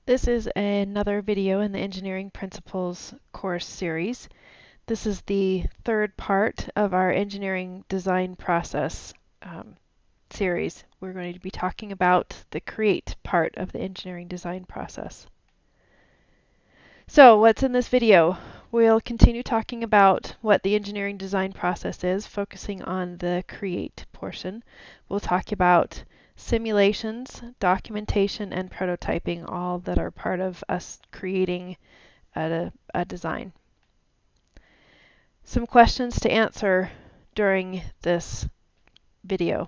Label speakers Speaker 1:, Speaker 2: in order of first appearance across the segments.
Speaker 1: This is another video in the Engineering Principles course series. This is the third part of our engineering design process series. We're going to be talking about the create part of the engineering design process. So what's in this video? We'll continue talking about what the engineering design process is, focusing on the create portion. We'll talk about simulations, documentation, and prototyping, all that are part of us creating a design. Some questions to answer during this video.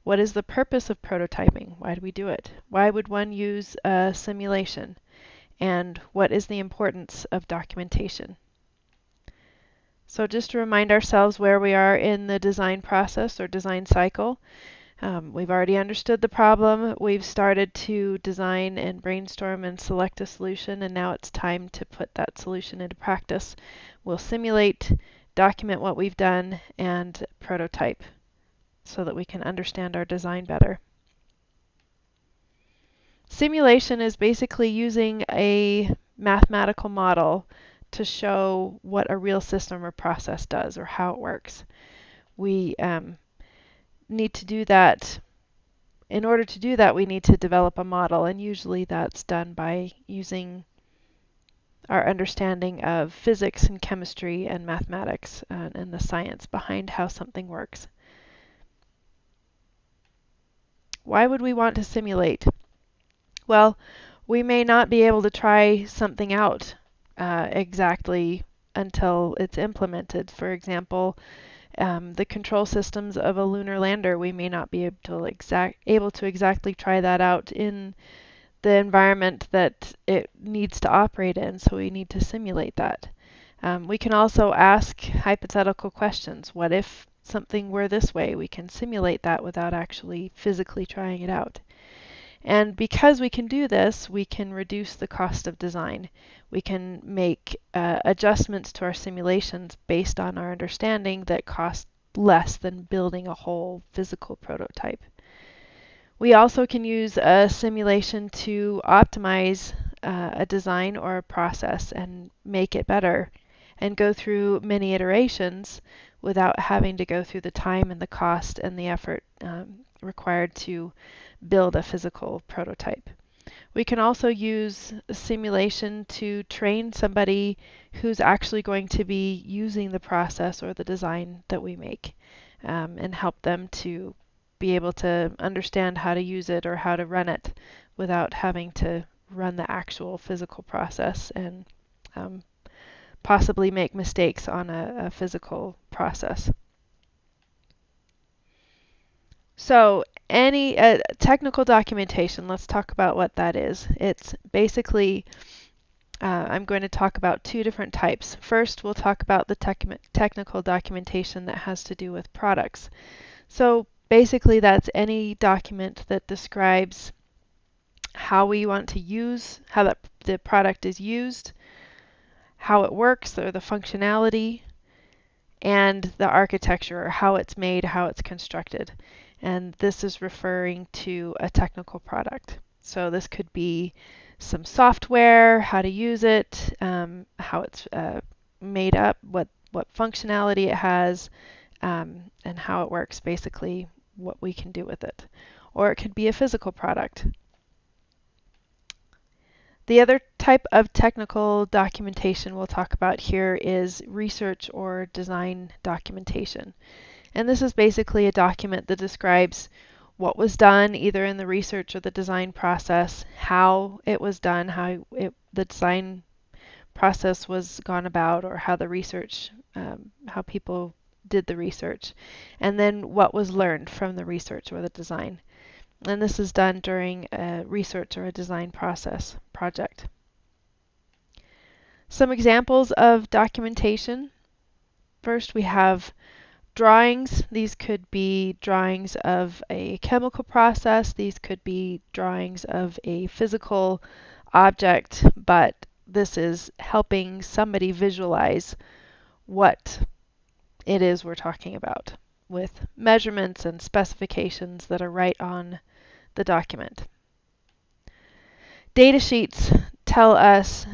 Speaker 1: What is the purpose of prototyping? Why do we do it? Why would one use a simulation? And what is the importance of documentation? So just to remind ourselves where we are in the design process or design cycle. We've already understood the problem. We've started to design and brainstorm and select a solution, and now it's time to put that solution into practice. We'll simulate, document what we've done, and prototype so that we can understand our design better. Simulation is basically using a mathematical model to show what a real system or process does or how it works. We need to do that. In order to do that, we need to develop a model, and usually that's done by using our understanding of physics and chemistry and mathematics and the science behind how something works. Why would we want to simulate? Well, we may not be able to try something out exactly until it's implemented. For example, the control systems of a lunar lander, we may not be able to exactly try that out in the environment that it needs to operate in, so we need to simulate that. We can also ask hypothetical questions. What if something were this way? We can simulate that without actually physically trying it out. And because we can do this, we can reduce the cost of design. We can make adjustments to our simulations based on our understanding that cost less than building a whole physical prototype. We also can use a simulation to optimize a design or a process and make it better and go through many iterations without having to go through the time and the cost and the effort required to build a physical prototype. We can also use a simulation to train somebody who's actually going to be using the process or the design that we make and help them to be able to understand how to use it or how to run it without having to run the actual physical process and possibly make mistakes on a physical process. So any technical documentation, let's talk about what that is. It's basically, I'm going to talk about two different types. First, we'll talk about the technical documentation that has to do with products. So basically, that's any document that describes how we want to use, how the product is used, how it works, or the functionality, and the architecture, or how it's made, how it's constructed. And this is referring to a technical product. So this could be some software, how to use it, how it's made up, what functionality it has, and how it works, basically what we can do with it. Or it could be a physical product. The other type of technical documentation we'll talk about here is research or design documentation. And this is basically a document that describes what was done either in the research or the design process, how it was done, how the design process was gone about, or how the research, how people did the research, and then what was learned from the research or the design. And this is done during a research or a design process project. Some examples of documentation. First, we have drawings. These could be drawings of a chemical process. These could be drawings of a physical object, but this is helping somebody visualize what it is we're talking about with measurements and specifications that are right on the document. Data sheets tell us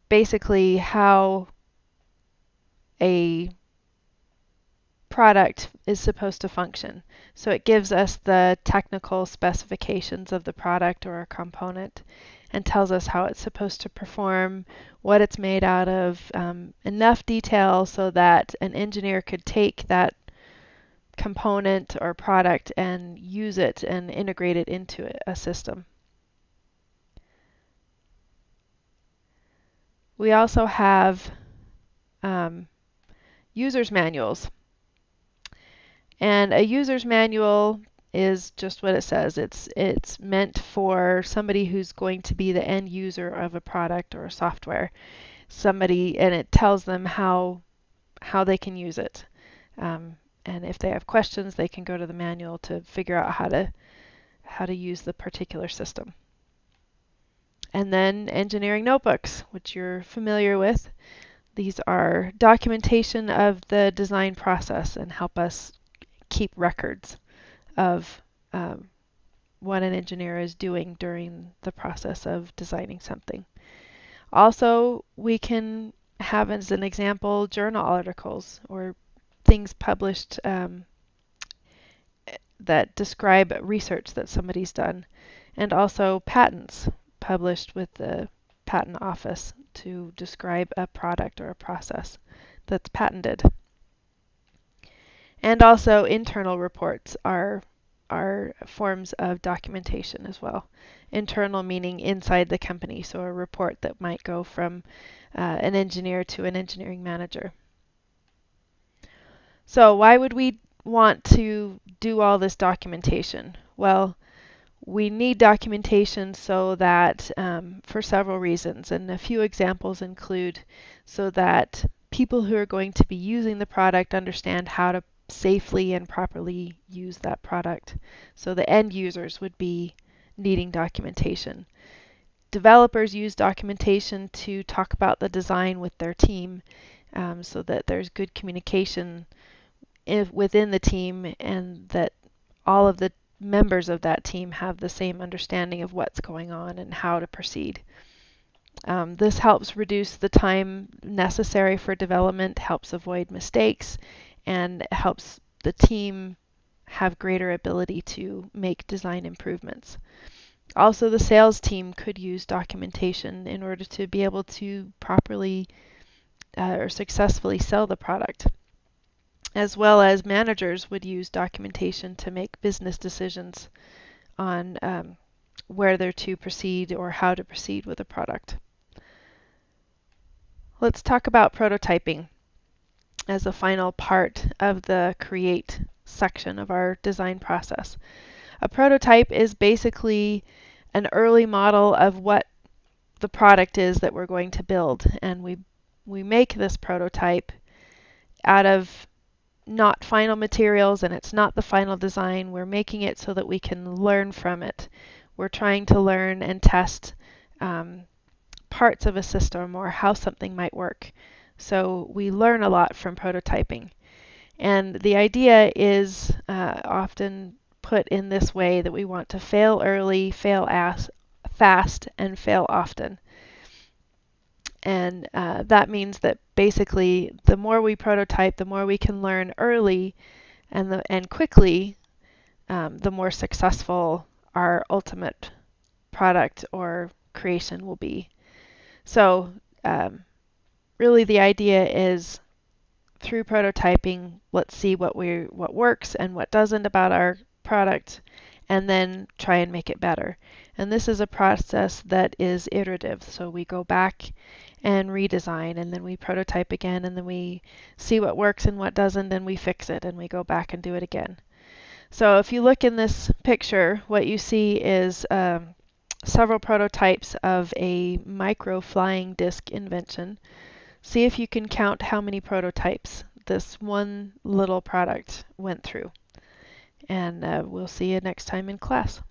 Speaker 1: basically how a product is supposed to function. So it gives us the technical specifications of the product or a component and tells us how it's supposed to perform, what it's made out of, enough detail so that an engineer could take that component or product and use it and integrate it into a system. We also have user's manuals. And a user's manual is just what it says. It's meant for somebody who's going to be the end user of a product or a software. And it tells them how they can use it. And if they have questions, they can go to the manual to figure out how to use the particular system. And then engineering notebooks, which you're familiar with. These are documentation of the design process and help us keep records of what an engineer is doing during the process of designing something. Also, we can have as an example journal articles or things published that describe research that somebody's done, and also patents published with the patent office to describe a product or a process that's patented. And also internal reports are forms of documentation as well. Internal meaning inside the company, so a report that might go from an engineer to an engineering manager. So why would we want to do all this documentation? Well, we need documentation so that for several reasons, and a few examples include so that people who are going to be using the product understand how to safely and properly use that product. So the end users would be needing documentation. Developers use documentation to talk about the design with their team so that there's good communication within the team and that all of the members of that team have the same understanding of what's going on and how to proceed. This helps reduce the time necessary for development, helps avoid mistakes, and helps the team have greater ability to make design improvements. Also, the sales team could use documentation in order to be able to properly or successfully sell the product, as well as managers would use documentation to make business decisions on whether to proceed or how to proceed with a product. Let's talk about prototyping as a final part of the create section of our design process. A prototype is basically an early model of what the product is that we're going to build, and we make this prototype out of not final materials, and it's not the final design. We're making it so that we can learn from it. We're trying to learn and test parts of a system or how something might work. So we learn a lot from prototyping. And the idea is often put in this way that we want to fail early, fail fast, and fail often. And that means that basically the more we prototype, the more we can learn early and quickly, the more successful our ultimate product or creation will be. So really the idea is through prototyping, let's see what works and what doesn't about our product, and then try and make it better. And this is a process that is iterative. So we go back and redesign, and then we prototype again, and then we see what works and what doesn't, and we fix it, and we go back and do it again. So if you look in this picture, what you see is several prototypes of a micro flying disc invention. See if you can count how many prototypes this one little product went through. And we'll see you next time in class.